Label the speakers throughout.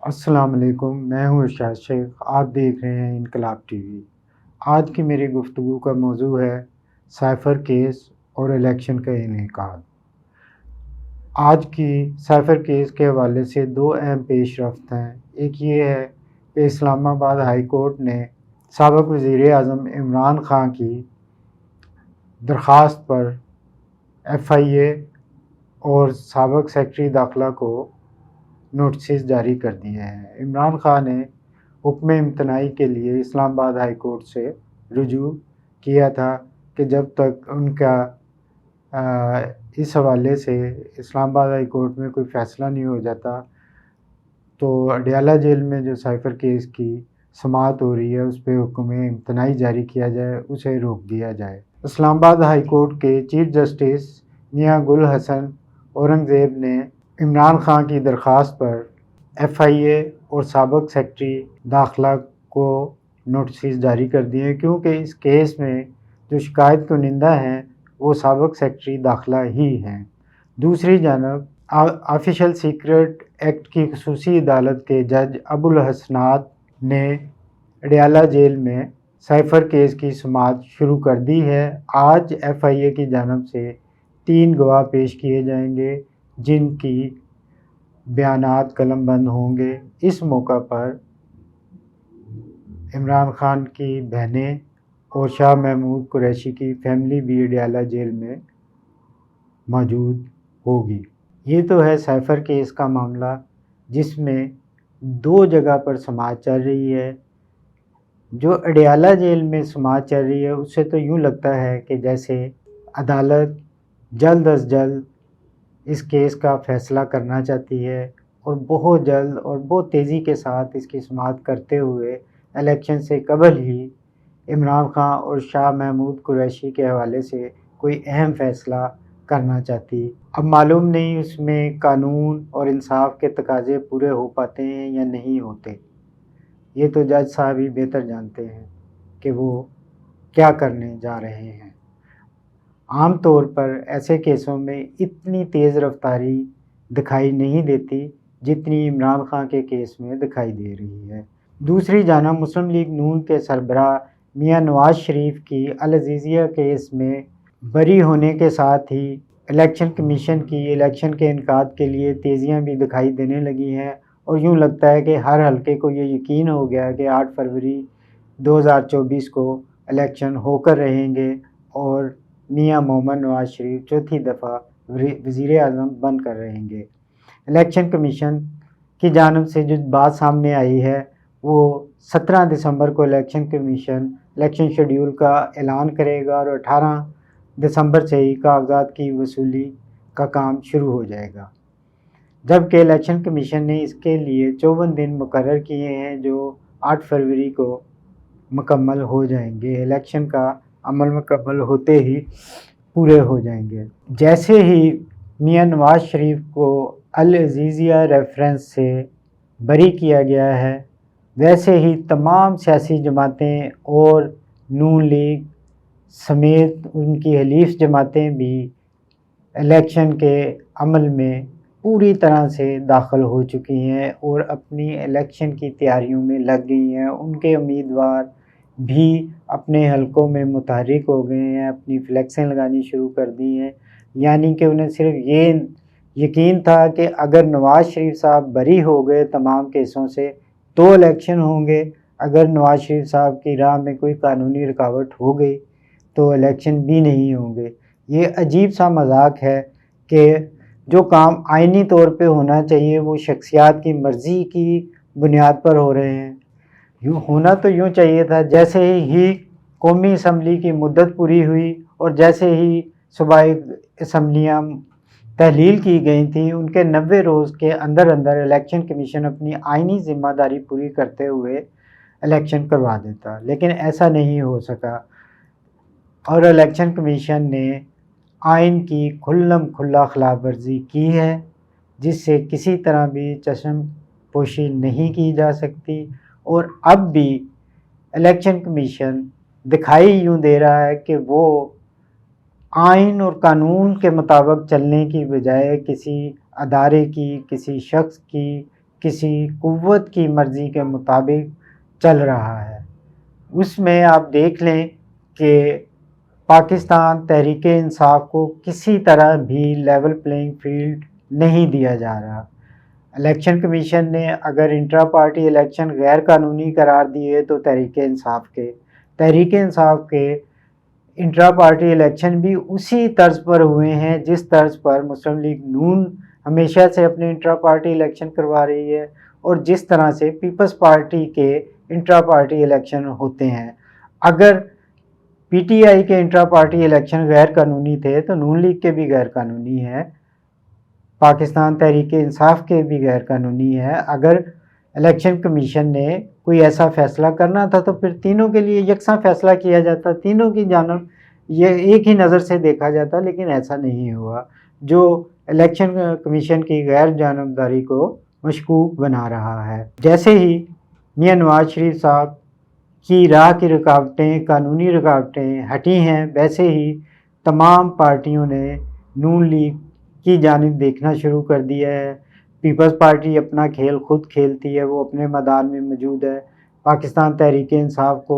Speaker 1: السلام علیکم، میں ہوں ارشاد شیخ، آپ دیکھ رہے ہیں انقلاب ٹی وی۔ آج کی میری گفتگو کا موضوع ہے سائفر کیس اور الیکشن کا انعقاد۔ آج کی سائفر کیس کے حوالے سے دو اہم پیش رفت ہیں۔ ایک یہ ہے کہ اسلام آباد ہائی کورٹ نے سابق وزیر اعظم عمران خان کی درخواست پر ایف آئی اے اور سابق سیکرٹری داخلہ کو نوٹسز جاری کر دیے ہیں۔ عمران خان نے حکم امتناعی کے لیے اسلام آباد ہائی کورٹ سے رجوع کیا تھا کہ جب تک ان کا اس حوالے سے اسلام آباد ہائی کورٹ میں کوئی فیصلہ نہیں ہو جاتا تو اڈیالہ جیل میں جو سائفر کیس کی سماعت ہو رہی ہے اس پہ حکم امتناعی جاری کیا جائے، اسے روک دیا جائے۔ اسلام آباد ہائی کورٹ کے چیف جسٹس میاں گل حسن اورنگزیب نے عمران خان کی درخواست پر ایف آئی اے اور سابق سیکرٹری داخلہ کو نوٹسز جاری کر دیے ہیں، کیونکہ اس کیس میں جو شکایت کنندہ ہیں وہ سابق سیکرٹری داخلہ ہی ہیں۔ دوسری جانب آفیشل سیکرٹ ایکٹ کی خصوصی عدالت کے جج ابو الحسنات نے اڈیالہ جیل میں سائفر کیس کی سماعت شروع کر دی ہے۔ آج ایف آئی اے کی جانب سے 3 گواہ پیش کیے جائیں گے جن کی بیانات قلم بند ہوں گے۔ اس موقع پر عمران خان کی بہنیں اور شاہ محمود قریشی کی فیملی بھی اڈیالہ جیل میں موجود ہوگی۔ یہ تو ہے سائفر کیس کا معاملہ جس میں 2 جگہ پر سماعت چل رہی ہے۔ جو اڈیالہ جیل میں سماعت چل رہی ہے اس سے تو یوں لگتا ہے کہ جیسے عدالت جلد از جلد اس کیس کا فیصلہ کرنا چاہتی ہے اور بہت جلد اور بہت تیزی کے ساتھ اس کی سماعت کرتے ہوئے الیکشن سے قبل ہی عمران خان اور شاہ محمود قریشی کے حوالے سے کوئی اہم فیصلہ کرنا چاہتی۔ اب معلوم نہیں اس میں قانون اور انصاف کے تقاضے پورے ہو پاتے ہیں یا نہیں ہوتے۔ یہ تو جج صاحب ہی بہتر جانتے ہیں کہ وہ کیا کرنے جا رہے ہیں۔ عام طور پر ایسے کیسوں میں اتنی تیز رفتاری دکھائی نہیں دیتی جتنی عمران خان کے کیس میں دکھائی دے رہی ہے۔ دوسری جانب مسلم لیگ نون کے سربراہ میاں نواز شریف کی العزیزیہ کیس میں بری ہونے کے ساتھ ہی الیکشن کمیشن کی الیکشن کے انعقاد کے لیے تیزیاں بھی دکھائی دینے لگی ہیں اور یوں لگتا ہے کہ ہر حلقے کو یہ یقین ہو گیا کہ 8 فروری 2024 کو الیکشن ہو کر رہیں گے اور میاں محمد نواز شریف چوتھی دفعہ وزیر اعظم بن کر رہیں گے۔ الیکشن کمیشن کی جانب سے جو بات سامنے آئی ہے وہ 17 دسمبر کو الیکشن کمیشن الیکشن شیڈیول کا اعلان کرے گا اور 18 دسمبر سے ہی کاغذات کی وصولی کا کام شروع ہو جائے گا، جبکہ الیکشن کمیشن نے اس کے لیے 54 دن مقرر کیے ہیں جو 8 فروری کو مکمل ہو جائیں گے۔ الیکشن کا عمل مکمل ہوتے ہی پورے ہو جائیں گے۔ جیسے ہی میاں نواز شریف کو العزیزیہ ریفرنس سے بری کیا گیا ہے ویسے ہی تمام سیاسی جماعتیں اور نون لیگ سمیت ان کی حلیف جماعتیں بھی الیکشن کے عمل میں پوری طرح سے داخل ہو چکی ہیں اور اپنی الیکشن کی تیاریوں میں لگ گئی ہیں۔ ان کے امیدوار بھی اپنے حلقوں میں متحرک ہو گئے ہیں، اپنی فلیکسیں لگانی شروع کر دی ہیں، یعنی کہ انہیں صرف یہ یقین تھا کہ اگر نواز شریف صاحب بری ہو گئے تمام کیسوں سے تو الیکشن ہوں گے، اگر نواز شریف صاحب کی راہ میں کوئی قانونی رکاوٹ ہو گئی تو الیکشن بھی نہیں ہوں گے۔ یہ عجیب سا مذاق ہے کہ جو کام آئینی طور پہ ہونا چاہیے وہ شخصیات کی مرضی کی بنیاد پر ہو رہے ہیں۔ یوں ہونا تو یوں چاہیے تھا جیسے ہی قومی اسمبلی کی مدت پوری ہوئی اور جیسے ہی صوبائی اسمبلیاں تحلیل کی گئی تھیں ان کے 90 روز کے اندر اندر الیکشن کمیشن اپنی آئینی ذمہ داری پوری کرتے ہوئے الیکشن کروا دیتا، لیکن ایسا نہیں ہو سکا اور الیکشن کمیشن نے آئین کی کھلم کھلا خلاف ورزی کی ہے جس سے کسی طرح بھی چشم پوشی نہیں کی جا سکتی۔ اور اب بھی الیکشن کمیشن دکھائی یوں دے رہا ہے کہ وہ آئین اور قانون کے مطابق چلنے کی بجائے کسی ادارے کی، کسی شخص کی، کسی قوت کی مرضی کے مطابق چل رہا ہے۔ اس میں آپ دیکھ لیں کہ پاکستان تحریک انصاف کو کسی طرح بھی لیول پلینگ فیلڈ نہیں دیا جا رہا۔ الیکشن کمیشن نے اگر انٹرا پارٹی الیکشن غیر قانونی قرار دیے تو تحریک انصاف کے انٹرا پارٹی الیکشن بھی اسی طرز پر ہوئے ہیں جس طرز پر مسلم لیگ نون ہمیشہ سے اپنے انٹرا پارٹی الیکشن کروا رہی ہے اور جس طرح سے پیپلز پارٹی کے انٹرا پارٹی الیکشن ہوتے ہیں۔ اگر پی ٹی آئی کے انٹرا پارٹی الیکشن غیر قانونی تھے تو نون لیگ کے بھی غیر قانونی ہے، پاکستان تحریک انصاف کے بھی غیر قانونی ہے۔ اگر الیکشن کمیشن نے کوئی ایسا فیصلہ کرنا تھا تو پھر تینوں کے لیے یکساں فیصلہ کیا جاتا، تینوں کی جانب یہ ایک ہی نظر سے دیکھا جاتا، لیکن ایسا نہیں ہوا، جو الیکشن کمیشن کی غیر جانبداری کو مشکوک بنا رہا ہے۔ جیسے ہی میاں نواز شریف صاحب کی راہ کی رکاوٹیں، قانونی رکاوٹیں ہٹی ہیں، ویسے ہی تمام پارٹیوں نے نون لیگ کی جانب دیکھنا شروع کر دیا ہے۔ پیپلز پارٹی اپنا کھیل خود کھیلتی ہے، وہ اپنے میدان میں موجود ہے۔ پاکستان تحریک انصاف کو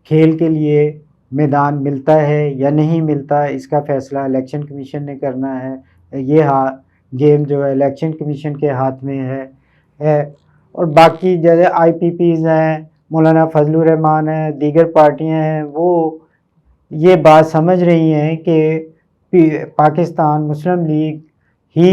Speaker 1: کھیل کے لیے میدان ملتا ہے یا نہیں ملتا، اس کا فیصلہ الیکشن کمیشن نے کرنا ہے۔ یہ گیم جو ہے الیکشن کمیشن کے ہاتھ میں ہے اور باقی جیسے آئی پی پیز ہیں، مولانا فضل الرحمان ہیں، دیگر پارٹیاں ہیں، وہ یہ بات سمجھ رہی ہیں کہ پاکستان مسلم لیگ ہی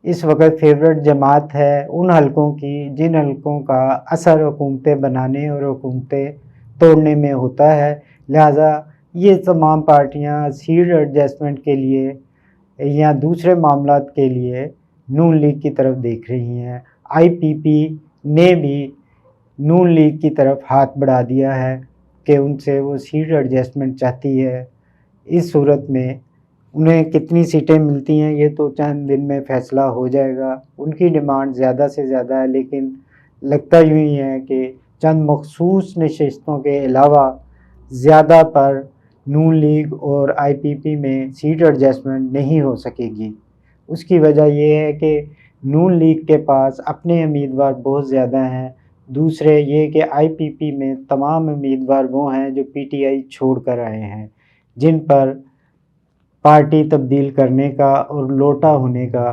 Speaker 1: اس وقت فیورٹ جماعت ہے ان حلقوں کی جن حلقوں کا اثر حکومتیں بنانے اور حکومتیں توڑنے میں ہوتا ہے، لہٰذا یہ تمام پارٹیاں سیٹ ایڈجسٹمنٹ کے لیے یا دوسرے معاملات کے لیے نون لیگ کی طرف دیکھ رہی ہیں۔ آئی پی پی نے بھی نون لیگ کی طرف ہاتھ بڑھا دیا ہے کہ ان سے وہ سیٹ ایڈجسٹمنٹ چاہتی ہے۔ اس صورت میں انہیں کتنی سیٹیں ملتی ہیں یہ تو چند دن میں فیصلہ ہو جائے گا۔ ان کی ڈیمانڈ زیادہ سے زیادہ ہے، لیکن لگتا یوں ہی ہے کہ چند مخصوص نشستوں کے علاوہ زیادہ پر نون لیگ اور آئی پی پی میں سیٹ ایڈجسٹمنٹ نہیں ہو سکے گی۔ اس کی وجہ یہ ہے کہ نون لیگ کے پاس اپنے امیدوار بہت زیادہ ہیں، دوسرے یہ کہ آئی پی پی میں تمام امیدوار وہ ہیں جو پی ٹی آئی چھوڑ کر آئے ہیں، جن پر پارٹی تبدیل کرنے کا اور لوٹا ہونے کا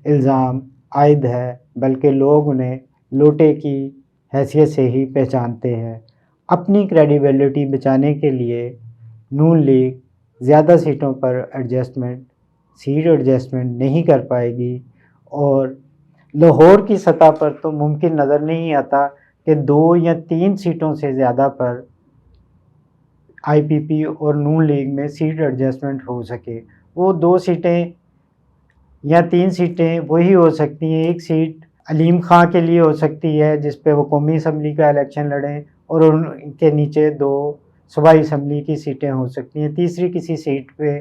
Speaker 1: الزام عائد ہے، بلکہ لوگ انہیں لوٹے کی حیثیت سے ہی پہچانتے ہیں۔ اپنی کریڈیبلٹی بچانے کے لیے نون لیگ زیادہ سیٹوں پر سیٹ ایڈجسٹمنٹ نہیں کر پائے گی، اور لاہور کی سطح پر تو ممکن نظر نہیں آتا کہ 2 یا 3 سیٹوں سے زیادہ پر آئی پی پی اور نون لیگ میں سیٹ ایڈجسٹمنٹ ہو سکے۔ وہ 2 سیٹیں یا 3 سیٹیں وہی ہو سکتی ہیں۔ ایک سیٹ علیم خان کے لیے ہو سکتی ہے جس پہ وہ قومی اسمبلی کا الیکشن لڑیں، اور ان کے نیچے 2 صوبائی اسمبلی کی سیٹیں ہو سکتی ہیں۔ تیسری کسی سیٹ پہ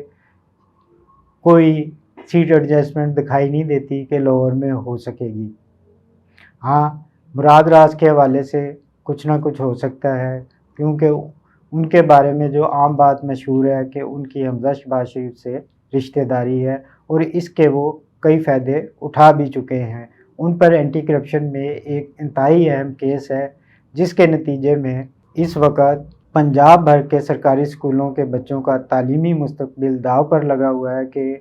Speaker 1: کوئی سیٹ ایڈجسٹمنٹ دکھائی نہیں دیتی کہ لاہور میں ہو سکے گی۔ ہاں، مراد راز کے حوالے سے کچھ نہ کچھ ہو سکتا ہے، کیونکہ ان کے بارے میں جو عام بات مشہور ہے کہ ان کی حمزہ شہباز شریف سے رشتہ داری ہے، اور اس کے وہ کئی فائدے اٹھا بھی چکے ہیں۔ ان پر اینٹی کرپشن میں ایک انتہائی اہم کیس ہے، جس کے نتیجے میں اس وقت پنجاب بھر کے سرکاری اسکولوں کے بچوں کا تعلیمی مستقبل داؤ پر لگا ہوا ہے کہ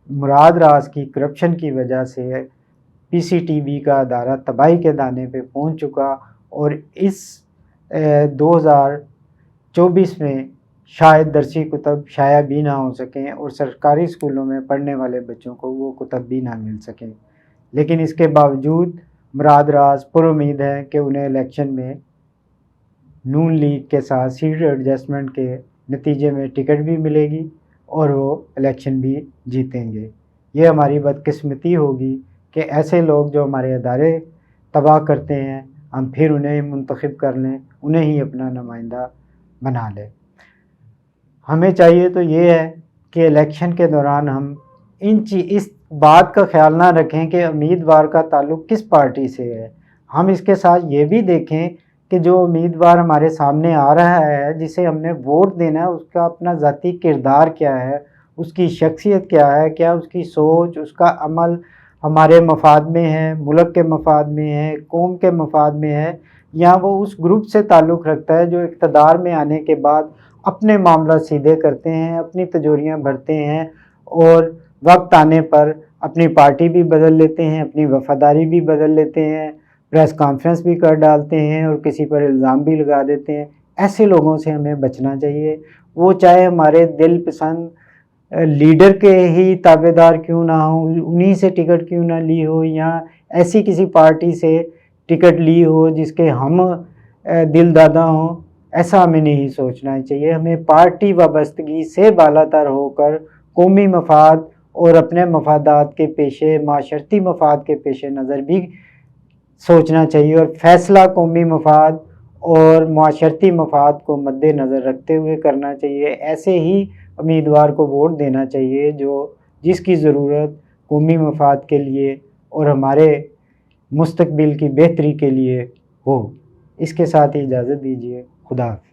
Speaker 1: مراد راز کی کرپشن کی وجہ سے پی سی ٹی وی کا ادارہ تباہی کے دانے پہ پہنچ چکا، اور اس 2024 میں شاید درسی کتب شائع بھی نہ ہو سکیں اور سرکاری اسکولوں میں پڑھنے والے بچوں کو وہ کتب بھی نہ مل سکیں۔ لیکن اس کے باوجود مراد راز پر امید ہے کہ انہیں الیکشن میں نون لیگ کے ساتھ سیٹ ایڈجسٹمنٹ کے نتیجے میں ٹکٹ بھی ملے گی اور وہ الیکشن بھی جیتیں گے۔ یہ ہماری بدقسمتی ہوگی کہ ایسے لوگ جو ہمارے ادارے تباہ کرتے ہیں ہم پھر انہیں منتخب کر لیں، انہیں ہی اپنا نمائندہ بنا لیں۔ ہمیں چاہیے تو یہ ہے کہ الیکشن کے دوران ہم اس بات کا خیال نہ رکھیں کہ امیدوار کا تعلق کس پارٹی سے ہے، ہم اس کے ساتھ یہ بھی دیکھیں کہ جو امیدوار ہمارے سامنے آ رہا ہے جسے ہم نے ووٹ دینا ہے، اس کا اپنا ذاتی کردار کیا ہے، اس کی شخصیت کیا ہے، کیا اس کی سوچ، اس کا عمل ہمارے مفاد میں ہے، ملک کے مفاد میں ہے، قوم کے مفاد میں ہے، یا وہ اس گروپ سے تعلق رکھتا ہے جو اقتدار میں آنے کے بعد اپنے معاملات سیدھے کرتے ہیں، اپنی تجوریاں بھرتے ہیں اور وقت آنے پر اپنی پارٹی بھی بدل لیتے ہیں، اپنی وفاداری بھی بدل لیتے ہیں، پریس کانفرنس بھی کر ڈالتے ہیں اور کسی پر الزام بھی لگا دیتے ہیں۔ ایسے لوگوں سے ہمیں بچنا چاہیے، وہ چاہے ہمارے دل پسند لیڈر کے ہی تابع دار کیوں نہ ہوں، انہی سے ٹکٹ کیوں نہ لی ہو، یا ایسی کسی پارٹی سے ٹکٹ لی ہو جس کے ہم دل دادا ہوں، ایسا ہمیں نہیں سوچنا چاہیے۔ ہمیں پارٹی وابستگی سے بالاتر ہو کر قومی مفاد اور اپنے مفادات کے پیشے، معاشرتی مفاد کے پیش نظر بھی سوچنا چاہیے، اور فیصلہ قومی مفاد اور معاشرتی مفاد کو مد نظر رکھتے ہوئے کرنا چاہیے۔ ایسے ہی امیدوار کو ووٹ دینا چاہیے جس کی ضرورت قومی مفاد کے لیے اور ہمارے مستقبل کی بہتری کے لیے ہو۔ اس کے ساتھ ہی اجازت دیجیے، خدا حافظ۔